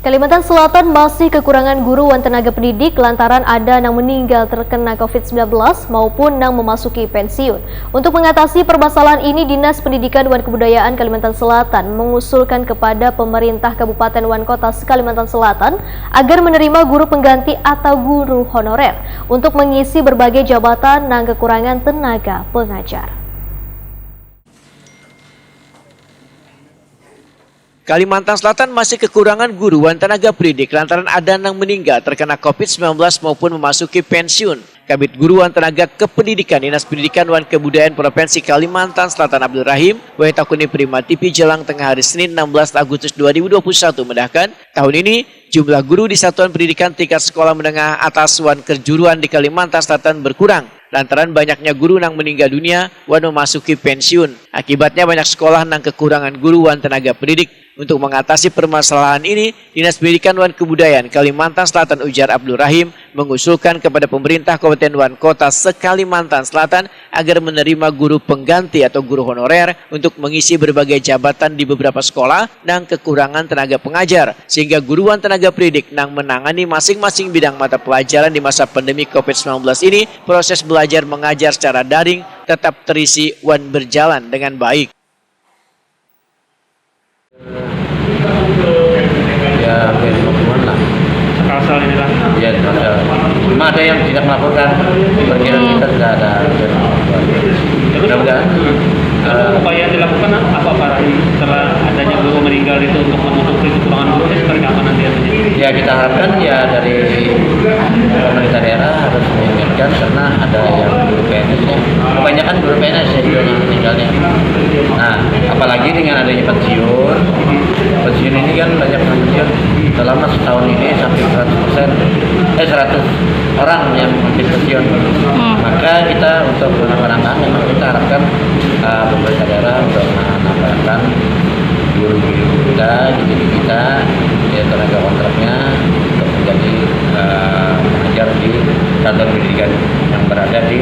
Kalimantan Selatan masih kekurangan guru dan tenaga pendidik lantaran ada yang meninggal terkena COVID-19 maupun yang memasuki pensiun. Untuk mengatasi permasalahan ini, Dinas Pendidikan dan Kebudayaan Kalimantan Selatan mengusulkan kepada pemerintah Kabupaten dan Kota Kalimantan Selatan agar menerima guru pengganti atau guru honorer untuk mengisi berbagai jabatan dan kekurangan tenaga pengajar. Kalimantan Selatan masih kekurangan guru dan tenaga pendidik lantaran ada yang meninggal terkena COVID-19 maupun memasuki pensiun. Kabid Guru dan Tenaga Kependidikan Dinas Pendidikan dan Kebudayaan Provinsi Kalimantan Selatan Abdul Rahim Waitakuni Prima TV Jelang Tengah hari Senin 16 Agustus 2021 mendahkan tahun ini jumlah guru di Satuan Pendidikan tingkat sekolah menengah atas wan kejuruan di Kalimantan Selatan berkurang lantaran banyaknya guru yang meninggal dunia dan memasuki pensiun. Akibatnya banyak sekolah yang kekurangan guru dan tenaga pendidik. Untuk mengatasi permasalahan ini, Dinas Pendidikan dan Kebudayaan Kalimantan Selatan ujar Abdul Rahim mengusulkan kepada pemerintah Kabupaten dan Kota se-Kalimantan Selatan agar menerima guru pengganti atau guru honorer untuk mengisi berbagai jabatan di beberapa sekolah dan kekurangan tenaga pengajar, sehingga guru dan tenaga pendidik yang menangani masing-masing bidang mata pelajaran di masa pandemi COVID-19 ini, proses belajar mengajar secara daring tetap terisi dan berjalan dengan baik. Ya hampir 50-an lah. Asal ini lah. Ya asal. Cuma ada yang tidak melaporkan. Perkiraan kita tidak ada. Mudah-mudahan. Upaya yang dilakukan apa Pak Rahim setelah adanya guru meninggal itu untuk menutupi kekurangan guru itu seperti apa nanti? Ya kita harapkan ya dari pemerintah daerah harus mengingatkan karena ada yang guru PNS ya. Kebanyakan guru PNS ya yang meninggalnya. Nah apalagi dengan adanya pensiun ini kan banyak pensiun selama setahun ini sampai 100 orang yang mungkin pensiun. Maka kita untuk menambah memang kita harapkan pemerintah daerah untuk menambahkan guru-guru kita, didik kita, ya, tenaga kontraknya untuk menjadi mengajar di satuan pendidikan yang berada di